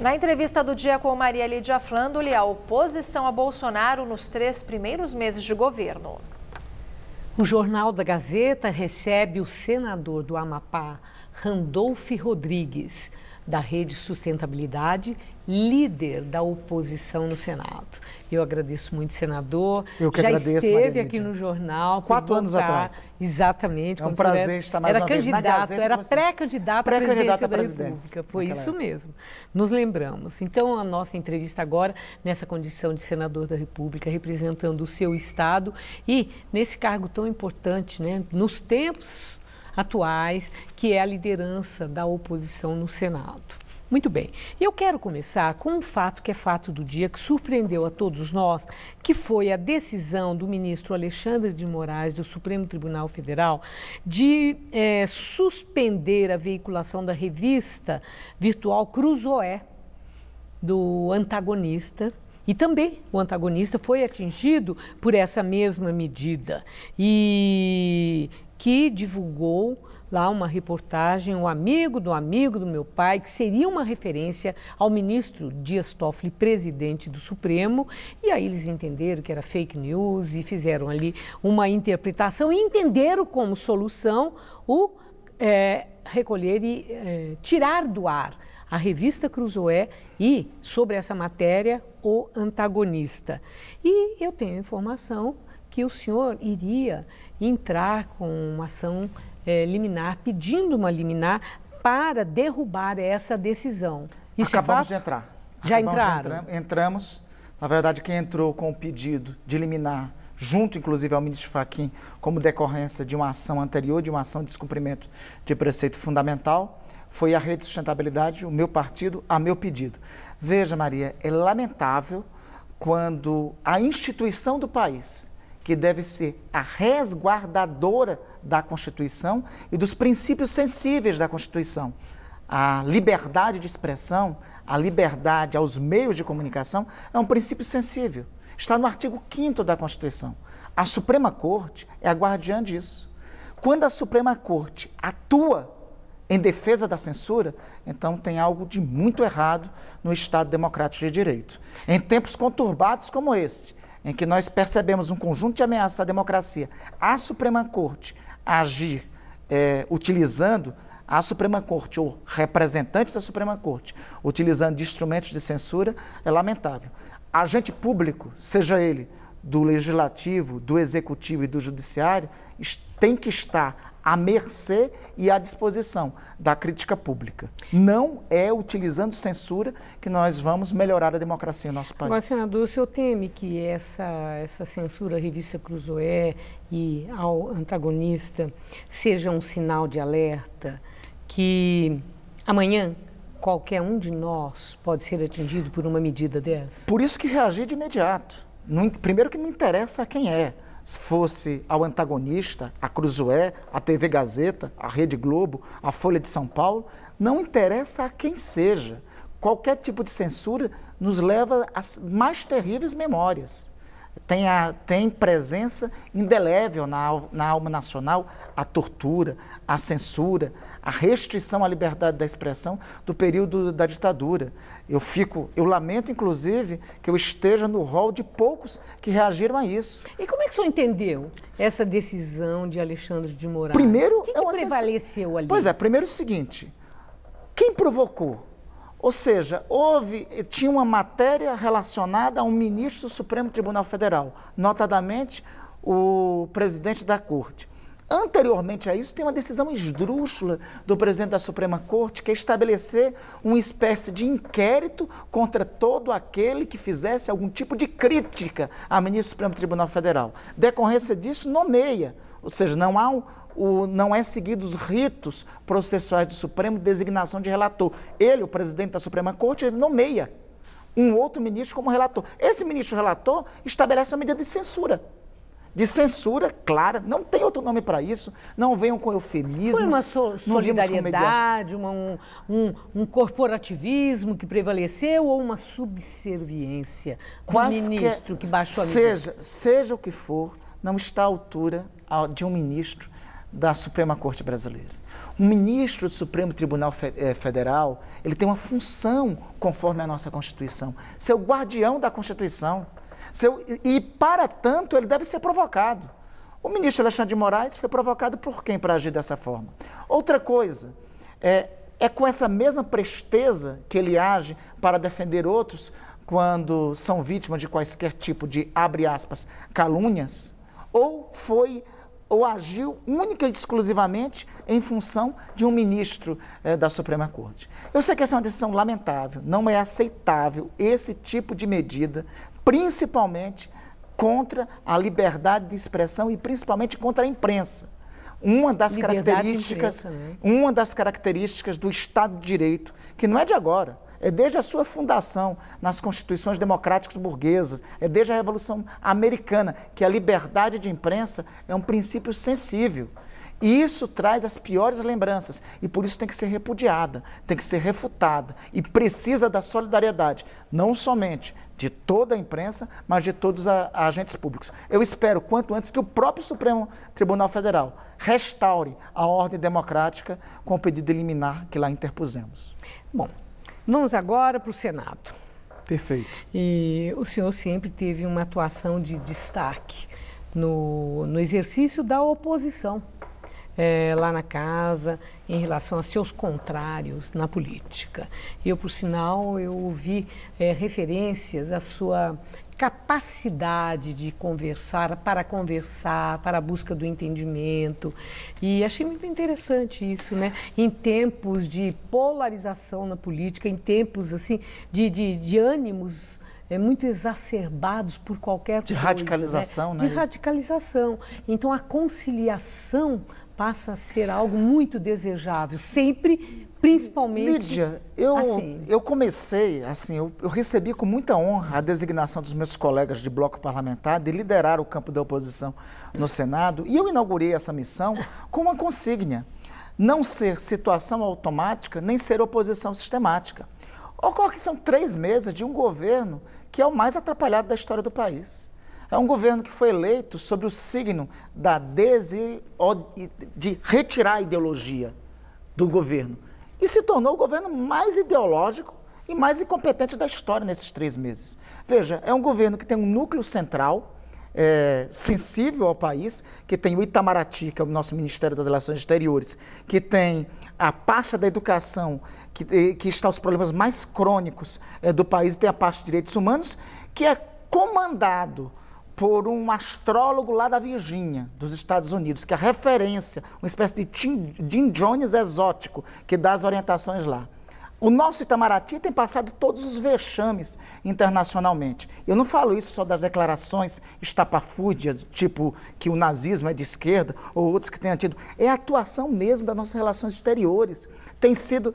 Na entrevista do dia com Maria Lídia Flandoli, a oposição a Bolsonaro nos 3 primeiros meses de governo. O Jornal da Gazeta recebe o senador do Amapá, Randolfo Rodrigues, da Rede Sustentabilidade, líder da oposição no Senado. Eu agradeço muito, senador. Eu que agradeço, já esteve Maria aqui Lídia. no jornal. 4 anos atrás. Exatamente. É um prazer estar mais uma vez na Gazeta. Era pré-candidato à presidência da República. Foi isso mesmo. Nos lembramos. Então, a nossa entrevista agora, nessa condição de senador da República, representando o seu estado e nesse cargo tão importante, né, nos tempos atuais, que é a liderança da oposição no Senado. Muito bem, eu quero começar com um fato que é fato do dia, que surpreendeu a todos nós, que foi a decisão do ministro Alexandre de Moraes, do Supremo Tribunal Federal, de suspender a veiculação da revista virtual Cruzoé, do Antagonista. E também o Antagonista foi atingido por essa mesma medida e que divulgou lá uma reportagem, o amigo do meu pai, que seria uma referência ao ministro Dias Toffoli, presidente do Supremo, e aí eles entenderam que era fake news e fizeram ali uma interpretação e entenderam como solução o recolher e tirar do ar a revista Cruzoé e, sobre essa matéria, o Antagonista. E eu tenho informação que o senhor iria entrar com uma ação liminar, pedindo uma liminar para derrubar essa decisão. Isso Acabamos de entrar. Já entraram? Entramos. Na verdade, quem entrou com o pedido de liminar, junto inclusive ao ministro Fachin, como decorrência de uma ação anterior, de uma ação de descumprimento de preceito fundamental, foi a Rede Sustentabilidade, o meu partido, a meu pedido. Veja, Maria, é lamentável quando a instituição do país, que deve ser a resguardadora da Constituição e dos princípios sensíveis da Constituição, a liberdade de expressão, a liberdade aos meios de comunicação, é um princípio sensível. Está no artigo 5º da Constituição. A Suprema Corte é a guardiã disso. Quando a Suprema Corte atua em defesa da censura, então tem algo de muito errado no Estado Democrático de Direito. Em tempos conturbados como este, em que nós percebemos um conjunto de ameaças à democracia, a Suprema Corte agir utilizando a Suprema Corte ou representantes da Suprema Corte, utilizando de instrumentos de censura, é lamentável. Agente público, seja ele do Legislativo, do Executivo e do Judiciário, tem que estar à mercê e à disposição da crítica pública. Não é utilizando censura que nós vamos melhorar a democracia no nosso país. Agora, senador, o senhor teme que essa censura à revista Cruzoé e ao Antagonista seja um sinal de alerta que amanhã qualquer um de nós pode ser atingido por uma medida dessa? Por isso que reagir de imediato. Primeiro que não interessa a quem é. Se fosse ao Antagonista, a Cruzoé, a TV Gazeta, a Rede Globo, a Folha de São Paulo, não interessa a quem seja. Qualquer tipo de censura nos leva às mais terríveis memórias. Tem presença indelével na alma nacional a tortura, a censura, a restrição à liberdade da expressão do período da ditadura. Eu lamento, inclusive, que eu esteja no rol de poucos que reagiram a isso. E como é que o senhor entendeu essa decisão de Alexandre de Moraes? Primeiro, o que prevaleceu ali? Pois é, primeiro o seguinte, quem provocou? Ou seja, tinha uma matéria relacionada a um ministro do Supremo Tribunal Federal, notadamente o presidente da Corte. Anteriormente a isso, tem uma decisão esdrúxula do presidente da Suprema Corte, que é estabelecer uma espécie de inquérito contra todo aquele que fizesse algum tipo de crítica a ministro do Supremo Tribunal Federal. Decorrência disso, nomeia, ou seja, não é seguido os ritos processuais do Supremo de designação de relator. Ele, o presidente da Suprema Corte, ele nomeia um outro ministro como relator. Esse ministro relator estabelece uma medida de censura. De censura clara, não tem outro nome para isso, não venham com eufemismos. Foi uma solidariedade, um corporativismo que prevaleceu ou uma subserviência do ministro que baixou a medida? Seja o que for, não está à altura de um ministro da Suprema Corte Brasileira. Um ministro do Supremo Tribunal Federal, ele tem uma função conforme a nossa Constituição, ser o guardião da Constituição, e para tanto ele deve ser provocado. O ministro Alexandre de Moraes foi provocado por quem para agir dessa forma? Outra coisa, é com essa mesma presteza que ele age para defender outros quando são vítimas de quaisquer tipo de, abre aspas, calúnias, ou agiu única e exclusivamente em função de um ministro da Suprema Corte. Eu sei que essa é uma decisão lamentável, não é aceitável esse tipo de medida, principalmente contra a liberdade de expressão e principalmente contra a imprensa. Uma das características do Estado de Direito, que não é de agora, é desde a sua fundação nas constituições democráticas burguesas, é desde a Revolução Americana, que a liberdade de imprensa é um princípio sensível. E isso traz as piores lembranças, e por isso tem que ser repudiada, tem que ser refutada, e precisa da solidariedade, não somente de toda a imprensa, mas de todos os agentes públicos. Eu espero, quanto antes, que o próprio Supremo Tribunal Federal restaure a ordem democrática com o pedido de liminar que lá interpusemos. Bom, vamos agora para o Senado. Perfeito. E o senhor sempre teve uma atuação de destaque no exercício da oposição. Lá na casa, em relação a seus contrários na política. Eu, por sinal, eu ouvi referências à sua capacidade de conversar, para a busca do entendimento, e achei muito interessante isso, né? Em tempos de polarização na política, em tempos assim de ânimos muito exacerbados por qualquer coisa. De radicalização, né? De radicalização. Então, a conciliação passa a ser algo muito desejável, sempre, principalmente... Lídia, eu comecei, assim, eu recebi com muita honra a designação dos meus colegas de bloco parlamentar de liderar o campo da oposição no Senado, e eu inaugurei essa missão com uma consigna: não ser situação automática, nem ser oposição sistemática. Ocorre que são 3 meses de um governo que é o mais atrapalhado da história do país. É um governo que foi eleito sob o signo de retirar a ideologia do governo. E se tornou o governo mais ideológico e mais incompetente da história nesses 3 meses. Veja, é um governo que tem um núcleo central, sensível ao país, que tem o Itamaraty, que é o nosso Ministério das Relações Exteriores, que tem a pasta da educação, que está os problemas mais crônicos do país, e tem a pasta de direitos humanos, que é comandado por um astrólogo lá da Virgínia, dos Estados Unidos, que é a referência, uma espécie de Jim Jones exótico, que dá as orientações lá. O nosso Itamaraty tem passado todos os vexames internacionalmente. Eu não falo isso só das declarações estapafúrdias, tipo que o nazismo é de esquerda, ou outros que tenham tido. É a atuação mesmo das nossas relações exteriores. Tem sido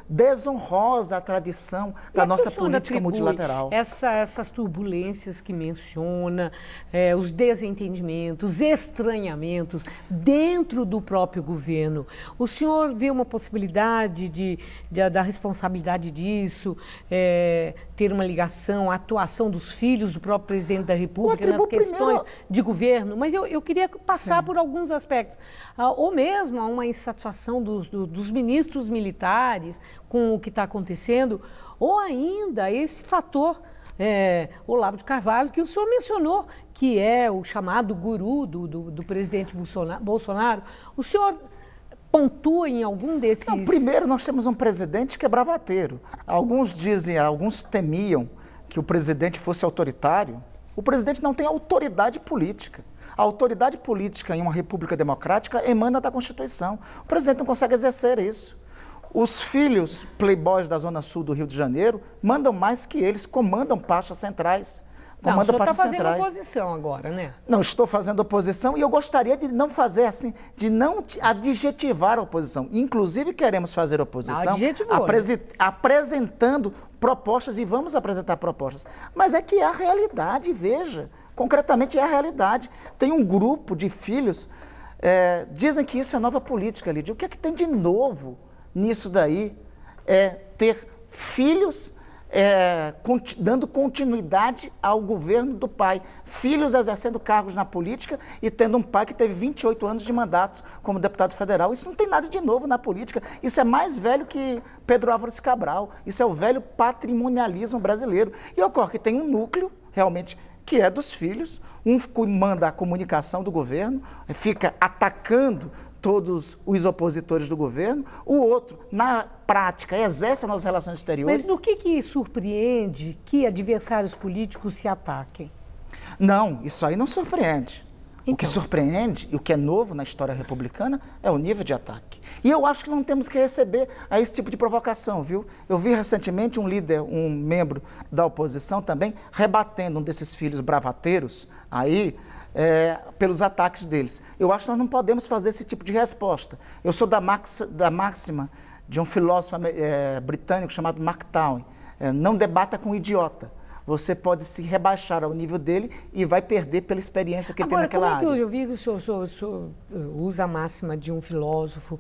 desonrosa a tradição da nossa política multilateral. Essas turbulências que menciona, os desentendimentos, estranhamentos dentro do próprio governo. O senhor vê uma possibilidade da responsabilidade disso, ter uma ligação, a atuação dos filhos do próprio presidente da República nas questões de governo? Mas eu queria passar por alguns aspectos. Ou mesmo a uma insatisfação dos ministros militares com o que está acontecendo, ou ainda esse fator Olavo de Carvalho, que o senhor mencionou, que é o chamado guru do presidente Bolsonaro. O senhor pontua em algum desses... Não, primeiro, nós temos um presidente que é bravateiro. Alguns temiam que o presidente fosse autoritário. O presidente não tem autoridade política. A autoridade política em uma república democrática emana da Constituição. O presidente não consegue exercer isso. Os filhos playboys da Zona Sul do Rio de Janeiro mandam mais que eles, comandam pastas centrais. Não, o senhor está fazendo oposição agora, né? Não, estou fazendo oposição e eu gostaria de não fazer assim, de não adjetivar a oposição. Inclusive, queremos fazer oposição apresentando propostas, e vamos apresentar propostas. Mas é que é a realidade, veja. Concretamente é a realidade. Tem um grupo de filhos, dizem que isso é nova política, Lídia. O que é que tem de novo nisso daí? É ter filhos dando continuidade ao governo do pai. Filhos exercendo cargos na política e tendo um pai que teve 28 anos de mandato como deputado federal. Isso não tem nada de novo na política. Isso é mais velho que Pedro Álvares Cabral. Isso é o velho patrimonialismo brasileiro. E ocorre que tem um núcleo, realmente, que é dos filhos. Um manda a comunicação do governo, fica atacando todos os opositores do governo, o outro, na prática, exerce nas relações exteriores. Mas no que surpreende que adversários políticos se ataquem? Não, isso aí não surpreende. Então. O que surpreende, e o que é novo na história republicana, é o nível de ataque. E eu acho que não temos que receber a esse tipo de provocação, viu? Eu vi recentemente um líder, um membro da oposição também, rebatendo um desses filhos bravateiros aí, pelos ataques deles. Eu acho que nós não podemos fazer esse tipo de resposta. Eu sou da máxima de um filósofo britânico chamado Mark Twain, não debata com idiota. Você pode se rebaixar ao nível dele e vai perder pela experiência que ele tem naquela área. Eu vi que o senhor usa a máxima de um filósofo.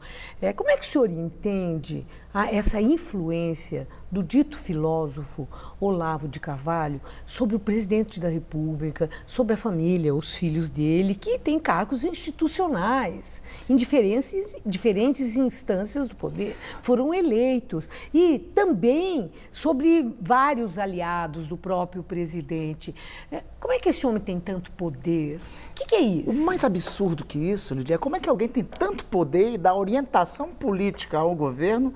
Como é que o senhor entende essa influência do dito filósofo Olavo de Carvalho sobre o presidente da República, sobre a família, os filhos dele, que têm cargos institucionais em diferentes instâncias do poder, foram eleitos, e também sobre vários aliados do próprio presidente. Como é que esse homem tem tanto poder? O que é isso? O mais absurdo que isso, Lidia, é como é que alguém tem tanto poder e dá orientação política ao governo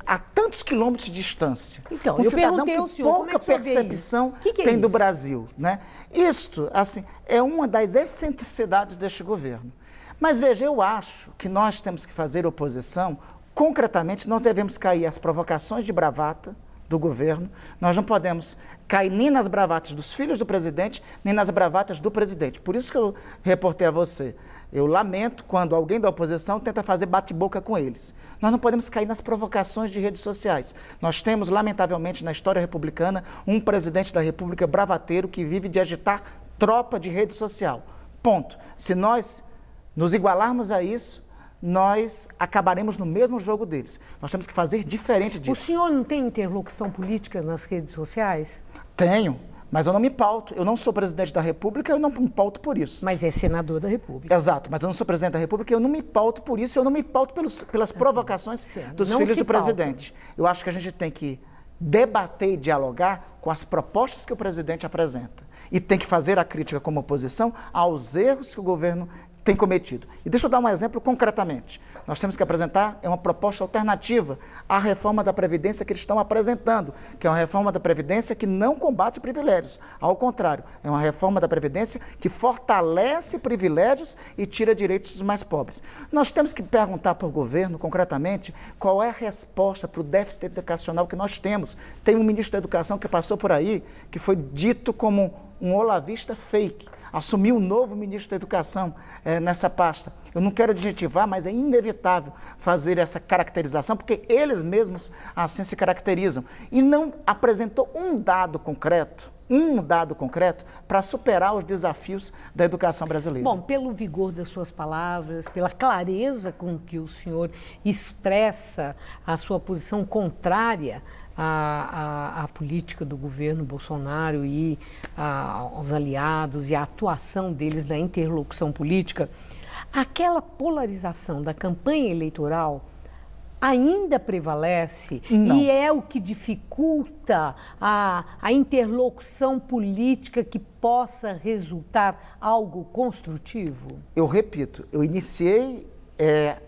a tantos quilômetros de distância. Então, eu perguntei ao senhor, pouca percepção tem do Brasil, né? Isto, assim, é uma das excentricidades deste governo. Mas veja, eu acho que nós temos que fazer oposição, concretamente, nós devemos cair às provocações de bravata do governo, nós não podemos cair nem nas bravatas dos filhos do presidente, nem nas bravatas do presidente. Por isso que eu reportei a você. Eu lamento quando alguém da oposição tenta fazer bate-boca com eles. Nós não podemos cair nas provocações de redes sociais. Nós temos, lamentavelmente, na história republicana, um presidente da República bravateiro que vive de agitar tropa de rede social. Ponto. Se nós nos igualarmos a isso, nós acabaremos no mesmo jogo deles. Nós temos que fazer diferente disso. O senhor não tem interlocução política nas redes sociais? Tenho. Mas eu não me pauto, eu não sou presidente da República, eu não me pauto por isso. Mas é senador da República. Exato, mas eu não sou presidente da República, eu não me pauto por isso, eu não me pauto pelas provocações dos filhos do presidente. Eu acho que a gente tem que debater e dialogar com as propostas que o presidente apresenta. E tem que fazer a crítica como oposição aos erros que o governo tem cometido. E deixa eu dar um exemplo concretamente. Nós temos que apresentar uma proposta alternativa à reforma da Previdência que eles estão apresentando, que é uma reforma da Previdência que não combate privilégios. Ao contrário, é uma reforma da Previdência que fortalece privilégios e tira direitos dos mais pobres. Nós temos que perguntar para o governo, concretamente, qual é a resposta para o déficit educacional que nós temos. Tem um ministro da Educação que passou por aí, que foi dito como um olavista fake. Assumiu um novo ministro da Educação nessa pasta. Eu não quero adjetivar, mas é inevitável fazer essa caracterização, porque eles mesmos assim se caracterizam. E não apresentou um dado concreto para superar os desafios da educação brasileira. Bom, pelo vigor das suas palavras, pela clareza com que o senhor expressa a sua posição contrária à política do governo Bolsonaro e aos aliados e a atuação deles na interlocução política, aquela polarização da campanha eleitoral ainda prevalece? Não. E é o que dificulta a interlocução política que possa resultar algo construtivo? Eu repito, eu iniciei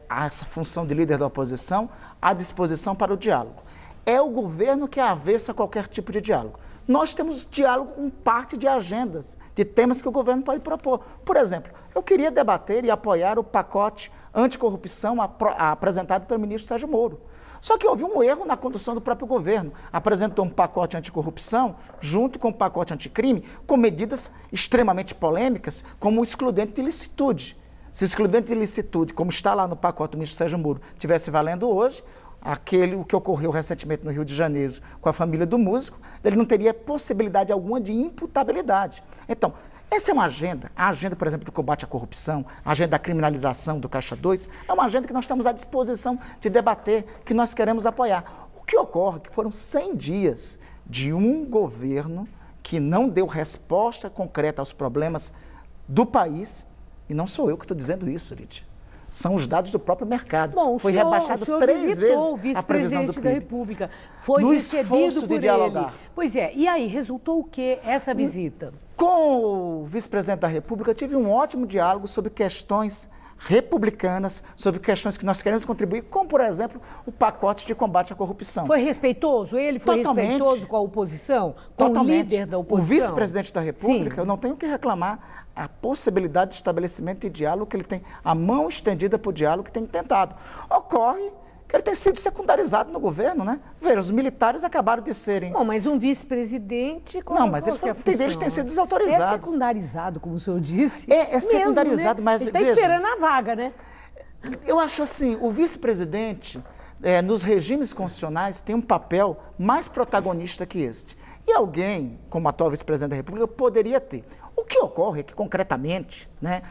essa função de líder da oposição à disposição para o diálogo. É o governo que é avesso a qualquer tipo de diálogo. Nós temos diálogo com parte de agendas, de temas que o governo pode propor. Por exemplo, eu queria debater e apoiar o pacote anticorrupção apresentado pelo ministro Sérgio Moro. Só que houve um erro na condução do próprio governo. Apresentou um pacote anticorrupção junto com o pacote anticrime, com medidas extremamente polêmicas, como o excludente de ilicitude. Se o excludente de ilicitude, como está lá no pacote do ministro Sérgio Moro, estivesse valendo hoje, o que ocorreu recentemente no Rio de Janeiro com a família do músico, ele não teria possibilidade alguma de imputabilidade. Então, essa é uma agenda, a agenda, por exemplo, do combate à corrupção, a agenda da criminalização do Caixa 2, é uma agenda que nós estamos à disposição de debater, que nós queremos apoiar. O que ocorre é que foram 100 dias de um governo que não deu resposta concreta aos problemas do país, e não sou eu que estou dizendo isso, Lídia. São os dados do próprio mercado. Bom, foi rebaixado 3 vezes o vice-presidente da República. Foi no recebido esforço por de dialogar. ele. Pois é, e aí, resultou o que essa visita? Com o vice-presidente da República, eu tive um ótimo diálogo sobre questões republicanas, sobre questões que nós queremos contribuir, como, por exemplo, o pacote de combate à corrupção. Foi respeitoso? Ele foi respeitoso com a oposição? Com o líder da oposição? O vice-presidente da República, eu não tenho que reclamar a possibilidade de estabelecimento de diálogo, que ele tem a mão estendida para o diálogo que tem tentado. Ocorre que ele tem sido secundarizado no governo, né? Veja, os militares acabaram de serem... Bom, mas um vice-presidente... Não, mas eles têm sido desautorizados. É secundarizado, como o senhor disse. É secundarizado, né? mas... Ele está esperando a vaga, né? Eu acho assim, o vice-presidente, nos regimes constitucionais, tem um papel mais protagonista que este. E alguém, como o atual vice-presidente da República, poderia ter. O que ocorre é que, concretamente, né,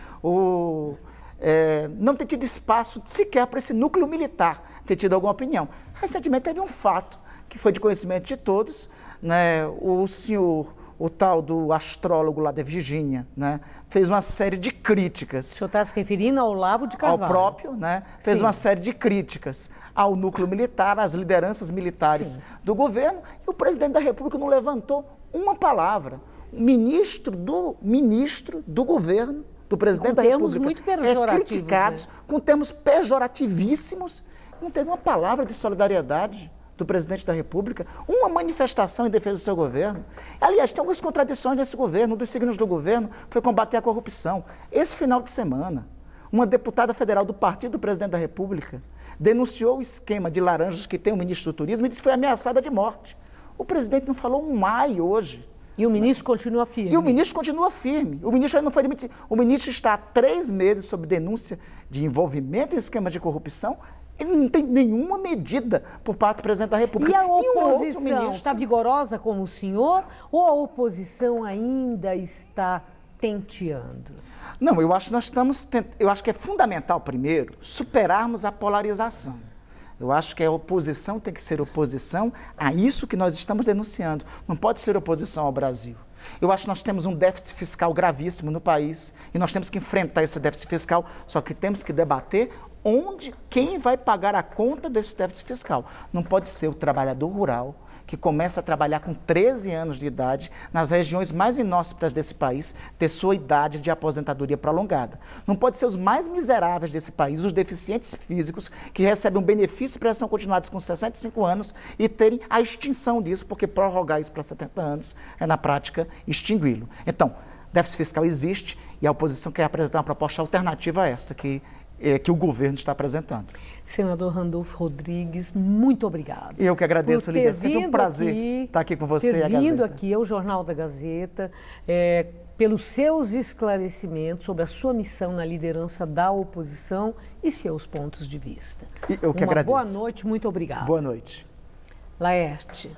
não tem tido espaço sequer para esse núcleo militar ter tido alguma opinião. Recentemente teve um fato que foi de conhecimento de todos, né, o tal do astrólogo lá da Virgínia, né, fez uma série de críticas. O senhor está se referindo ao Olavo de Carvalho? Ao próprio, né, fez uma série de críticas ao núcleo militar, às lideranças militares do governo, e o presidente da República não levantou uma palavra. O ministro do governo, do presidente da República, muito pejorativos, criticados, né? com termos pejorativíssimos, não teve uma palavra de solidariedade do presidente da República, uma manifestação em defesa do seu governo. Aliás, tem algumas contradições nesse governo. Um dos signos do governo foi combater a corrupção. Esse final de semana, uma deputada federal do partido do presidente da República denunciou o esquema de laranjas que tem o ministro do Turismo e disse que foi ameaçada de morte. O presidente não falou um ai hoje. E o ministro continua firme. E o ministro continua firme. O ministro ainda não foi demitido. O ministro está há 3 meses sob denúncia de envolvimento em esquemas de corrupção. Ele não tem nenhuma medida por parte do presidente da República. E a oposição está vigorosa como o senhor ou a oposição ainda está tenteando? Não, eu acho que é fundamental, primeiro, superarmos a polarização. Eu acho que a oposição tem que ser oposição a isso que nós estamos denunciando. Não pode ser oposição ao Brasil. Eu acho que nós temos um déficit fiscal gravíssimo no país e nós temos que enfrentar esse déficit fiscal, só que temos que debater quem vai pagar a conta desse déficit fiscal. Não pode ser o trabalhador rural que começa a trabalhar com 13 anos de idade nas regiões mais inóspitas desse país, ter sua idade de aposentadoria prolongada. Não pode ser os mais miseráveis desse país, os deficientes físicos, que recebem um benefício para são continuados com 65 anos e terem a extinção disso, porque prorrogar isso para 70 anos é, na prática, extingui-lo. Então, déficit fiscal existe e a oposição quer apresentar uma proposta alternativa a essa, que o governo está apresentando. Senador Randolfo Rodrigues, muito obrigado. Eu que agradeço, Lídia. É sempre um prazer estar aqui com você e a Gazeta. Ter vindo aqui ao Jornal da Gazeta, pelos seus esclarecimentos sobre a sua missão na liderança da oposição e seus pontos de vista. Eu que agradeço. Boa noite, muito obrigado. Boa noite. Laerte.